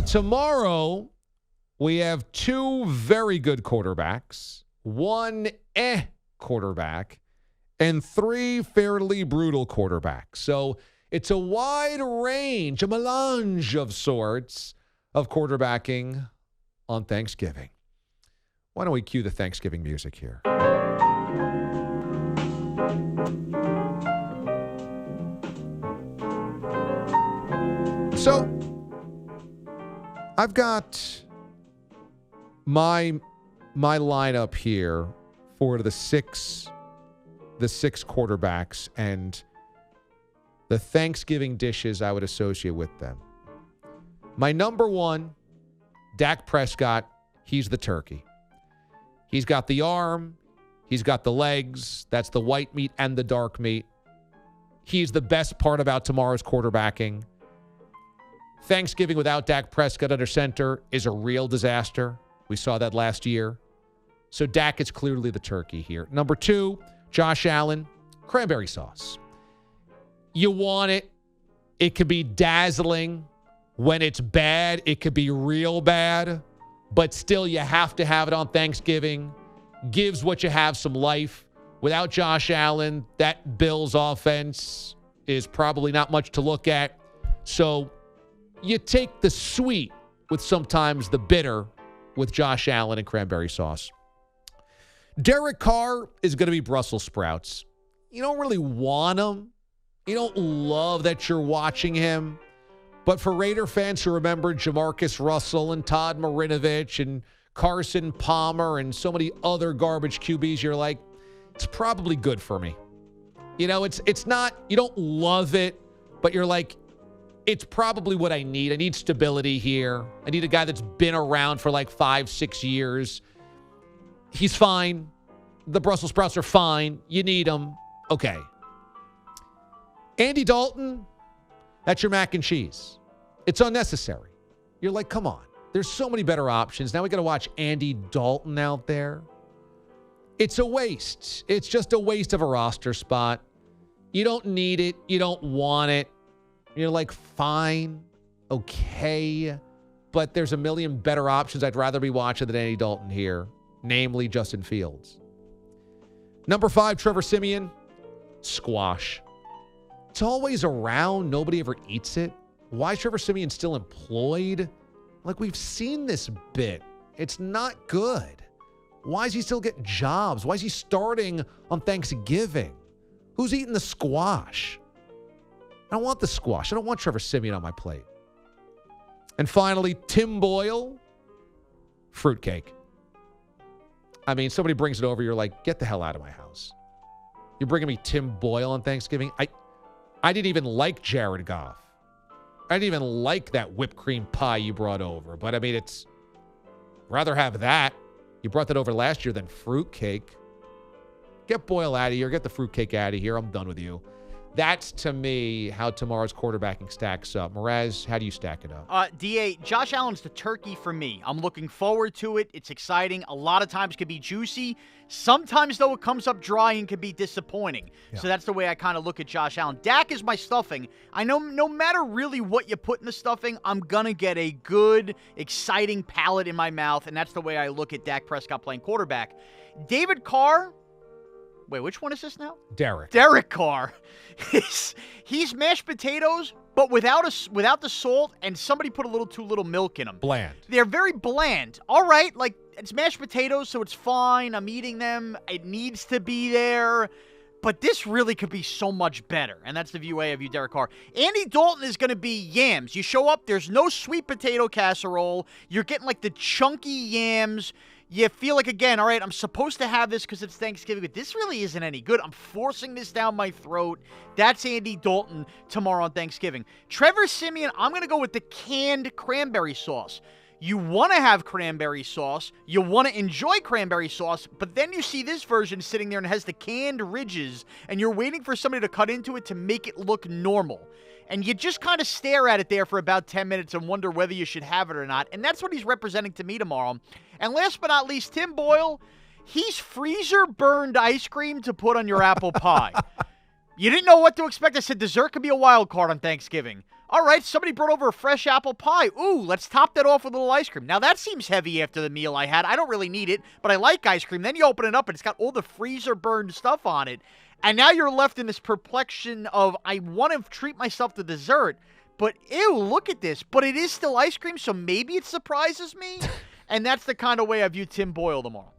Tomorrow, we have two very good quarterbacks, one quarterback, and three fairly brutal quarterbacks. So it's a wide range, a melange of sorts of quarterbacking on Thanksgiving. Why don't we cue the Thanksgiving music here? So, I've got my lineup here for the six quarterbacks and the Thanksgiving dishes I would associate with them. My number one, Dak Prescott, he's the turkey. He's got the arm, he's got the legs, that's the white meat and the dark meat. He's the best part about tomorrow's quarterbacking. Thanksgiving without Dak Prescott under center is a real disaster. We saw that last year. So Dak is clearly the turkey here. Number two, Josh Allen, cranberry sauce. You want it. It could be dazzling. When it's bad, it could be real bad. But still, you have to have it on Thanksgiving. Gives what you have some life. Without Josh Allen, that Bills offense is probably not much to look at. So you take the sweet with sometimes the bitter with Josh Allen and cranberry sauce. Derek Carr is going to be Brussels sprouts. You don't really want him. You don't love that you're watching him. But for Raider fans who remember Jamarcus Russell and Todd Marinovich and Carson Palmer and so many other garbage QBs, you're like, it's probably good for me. You know, it's not, you don't love it, but you're like, it's probably what I need. I need stability here. I need a guy that's been around for like 5-6 years. He's fine. The Brussels sprouts are fine. You need them. Okay. Andy Dalton, that's your mac and cheese. It's unnecessary. You're like, come on. There's so many better options. Now we got to watch Andy Dalton out there. It's a waste. It's just a waste of a roster spot. You don't need it. You don't want it. You're like, fine, okay, but there's a million better options I'd rather be watching than Andy Dalton here, namely Justin Fields. Number 5, Trevor Siemian, squash. It's always around. Nobody ever eats it. Why is Trevor Siemian still employed? Like, we've seen this bit. It's not good. Why is he still getting jobs? Why is he starting on Thanksgiving? Who's eating the squash? I don't want the squash. I don't want Trevor Siemian on my plate. And finally, Tim Boyle, fruitcake. I mean, somebody brings it over, you're like, get the hell out of my house. You're bringing me Tim Boyle on Thanksgiving? I didn't even like Jared Goff. I didn't even like that whipped cream pie you brought over. But, I mean, it's rather have that. You brought that over last year than fruitcake. Get Boyle out of here. Get the fruitcake out of here. I'm done with you. That's, to me, how tomorrow's quarterbacking stacks up. Mraz, how do you stack it up? D.A., Josh Allen's the turkey for me. I'm looking forward to it. It's exciting. A lot of times could be juicy. Sometimes, though, it comes up dry and can be disappointing. Yeah. So that's the way I kind of look at Josh Allen. Dak is my stuffing. I know no matter really what you put in the stuffing, I'm going to get a good, exciting palate in my mouth, and that's the way I look at Dak Prescott playing quarterback. David Carr. Wait, which one is this now? Derek Carr. He's mashed potatoes, but without the salt, and somebody put a little too little milk in them. Bland. They're very bland. All right, like, it's mashed potatoes, so it's fine. I'm eating them. It needs to be there. But this really could be so much better, and that's the view I have you, Derek Carr. Andy Dalton is going to be yams. You show up, there's no sweet potato casserole. You're getting, like, the chunky yams. You feel like, again, all right, I'm supposed to have this because it's Thanksgiving, but this really isn't any good. I'm forcing this down my throat. That's Andy Dalton tomorrow on Thanksgiving. Trevor Siemian, I'm going to go with the canned cranberry sauce. You want to have cranberry sauce. You want to enjoy cranberry sauce, but then you see this version sitting there and it has the canned ridges, and you're waiting for somebody to cut into it to make it look normal. And you just kind of stare at it there for about 10 minutes and wonder whether you should have it or not. And that's what he's representing to me tomorrow. And last but not least, Tim Boyle, he's freezer-burned ice cream to put on your apple pie. You didn't know what to expect. I said dessert could be a wild card on Thanksgiving. All right, somebody brought over a fresh apple pie. Ooh, let's top that off with a little ice cream. Now, that seems heavy after the meal I had. I don't really need it, but I like ice cream. Then you open it up, and it's got all the freezer-burned stuff on it. And now you're left in this perplexion of, I want to treat myself to dessert, but ew, look at this. But it is still ice cream, so maybe it surprises me. And that's the kind of way I view Tim Boyle tomorrow.